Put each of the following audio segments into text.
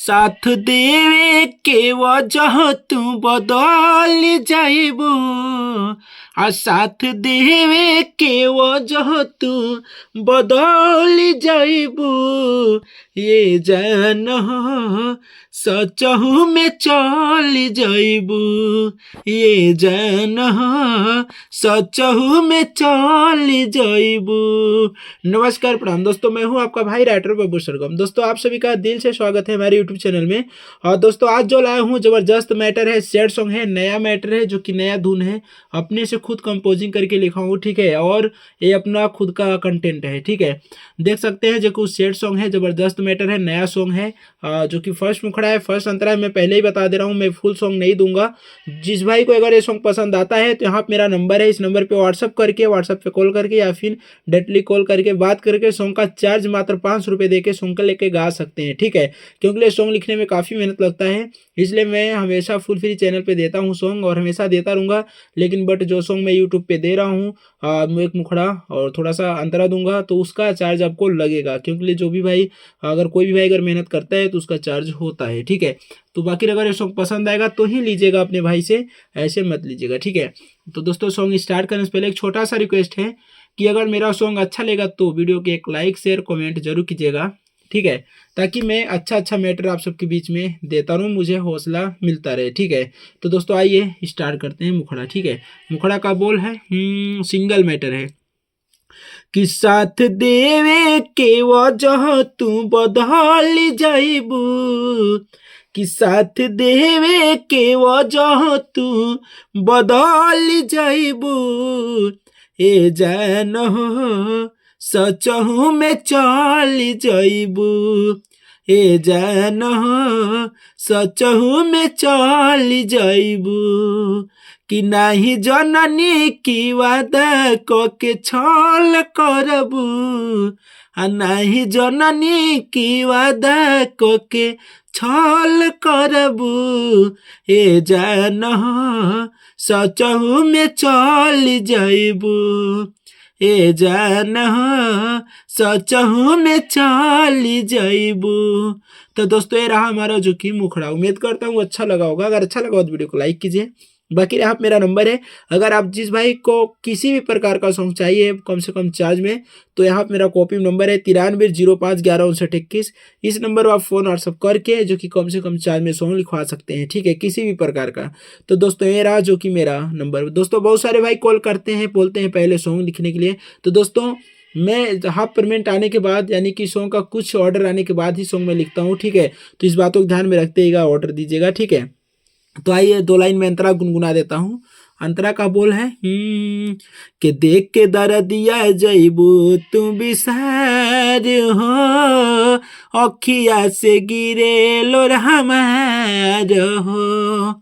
साथ देवे के वजह तू बदल जाइबू आ साथ देवे के वजह तू बदल जाइबू ये जान सचहू में चल जाइबू ये जान सचहू में चल जाइबू। नमस्कार प्रणाम दोस्तों, मैं हूं आपका भाई राइटर बब्बू सरगम। दोस्तों आप सभी का दिल से स्वागत है हमारे यूट्यूब चैनल में। और दोस्तों आज जो लाया हूं जबरदस्त मैटर है, सैड सॉन्ग है, नया मैटर है जो कि नया धुन है, अपने से खुद कंपोजिंग करके लिखा हूँ, ठीक है। और ये अपना खुद का कंटेंट है, ठीक है। देख सकते हैं जो कुछ सैड सॉन्ग है, जबरदस्त मैटर है, नया सॉन्ग है जो कि फर्स्ट मुखड़ा है, फर्स्ट अंतरा है। मैं पहले ही बता दे रहा हूँ, मैं फुल सॉन्ग नहीं दूंगा। जिस भाई को अगर ये सॉन्ग पसंद आता है तो यहाँ मेरा नंबर है, इस नंबर पे व्हाट्सअप पे कॉल करके या फिर डायरेक्टली कॉल करके बात करके सॉन्ग का चार्ज मात्र 500 रुपये देके सॉन्ग का लेके गा सकते हैं, ठीक है। क्योंकि ये सॉन्ग लिखने में काफ़ी मेहनत लगता है, इसलिए मैं हमेशा फुल फ्री चैनल पे देता हूँ सॉन्ग और हमेशा देता रहूँगा। लेकिन बट जो सॉन्ग मैं यूट्यूब पे दे रहा हूँ एक मुखड़ा और थोड़ा सा अंतरा दूंगा तो उसका चार्ज आपको लगेगा। क्योंकि जो भी भाई अगर कोई भी भाई अगर मेहनत करता है तो उसका चार्ज होता है, ठीक है। तो बाकी अगर ये सॉन्ग पसंद आएगा तो ही लीजिएगा अपने भाई से, ऐसे मत लीजिएगा, ठीक है। तो दोस्तों सॉन्ग स्टार्ट करने से पहले एक छोटा सा रिक्वेस्ट है कि अगर मेरा सॉन्ग अच्छा लगा तो वीडियो के एक लाइक शेयर कमेंट जरूर कीजिएगा, ठीक है। ताकि मैं अच्छा मैटर आप सबके बीच में देता रहूँ, मुझे हौसला मिलता रहे, ठीक है। तो दोस्तों आइए स्टार्ट करते हैं मुखड़ा, ठीक है। मुखड़ा का बोल है सिंगल मैटर है कि साथ देवे के वजह तू बदल जाइबू कि साथ देवे के वजह तू बदल जाइबू ए जान सचहू में चल जाइबू ए जान सचहू में चल जाइबू कि नाही जननी की वादा के छल करबू आ नाही जननी की वादा के छल करबू ए जान सचहू में चल जाइबू ए जान सचहू में चल जाइबू। तो दोस्तों ये रहा हमारा जो कि मुखड़ा। उम्मीद करता हूँ अच्छा लगा होगा। अगर अच्छा लगा तो वीडियो को लाइक कीजिए। बाकी यहाँ मेरा नंबर है, अगर आप जिस भाई को किसी भी प्रकार का सॉन्ग चाहिए कम से कम चार्ज में तो यहाँ मेरा कॉपी नंबर है 9305115921। इस नंबर पर आप फ़ोन व्हाट्सअप करके जो कि कम से कम चार्ज में सॉन्ग लिखवा सकते हैं, ठीक है, किसी भी प्रकार का। तो दोस्तों ये रहा जो कि मेरा नंबर। दोस्तों बहुत सारे भाई कॉल करते हैं, बोलते हैं पहले सॉन्ग लिखने के लिए। तो दोस्तों मैं हाफ पेमेंट आने के बाद यानी कि सॉन्ग का कुछ ऑर्डर आने के बाद ही सॉन्ग मैं लिखता हूँ, ठीक है। तो इस बातों को ध्यान में रखते ऑर्डर दीजिएगा, ठीक है। तो आइए 2 लाइन में अंतरा गुनगुना देता हूँ। अंतरा का बोल है कि देख के दर्दिया जइबू तू बिसार हो अखिया से गिरे लोर हमार हो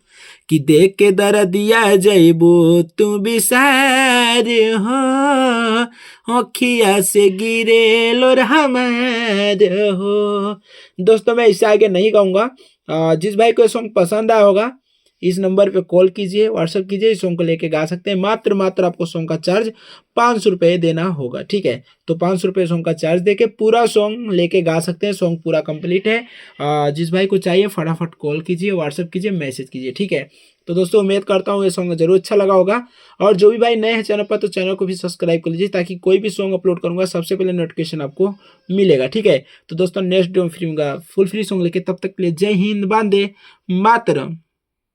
कि देख के दर्दिया जइबू तू बिसार हो अखिया से गिरे लोर हमार हो। दोस्तों मैं इससे आगे नहीं गाऊंगा। जिस भाई को सॉन्ग पसंद आया होगा इस नंबर पे कॉल कीजिए, व्हाट्सअप कीजिए, इस सॉन्ग को लेके गा सकते हैं। मात्र आपको सॉन्ग का चार्ज 500 रुपये देना होगा, ठीक है। तो 500 रुपये सॉन्ग का चार्ज देके पूरा सॉन्ग लेके गा सकते हैं। सॉन्ग पूरा कंप्लीट है। जिस भाई को चाहिए फटाफट कॉल कीजिए, व्हाट्सअप कीजिए, मैसेज कीजिए, ठीक है। तो दोस्तों उम्मीद करता हूँ ये सॉन्ग जरूर अच्छा लगा होगा। और जो भी भाई नए हैं चैनल पर तो चैनल को भी सब्सक्राइब कर लीजिए ताकि कोई भी सॉन्ग अपलोड करूंगा सबसे पहले नोटिफिकेशन आपको मिलेगा, ठीक है। तो दोस्तों नेक्स्ट वीडियो में फ्री होगा फुल फ्री सॉन्ग लेके, तब तक के लिए जय हिंद, वंदे मातरम।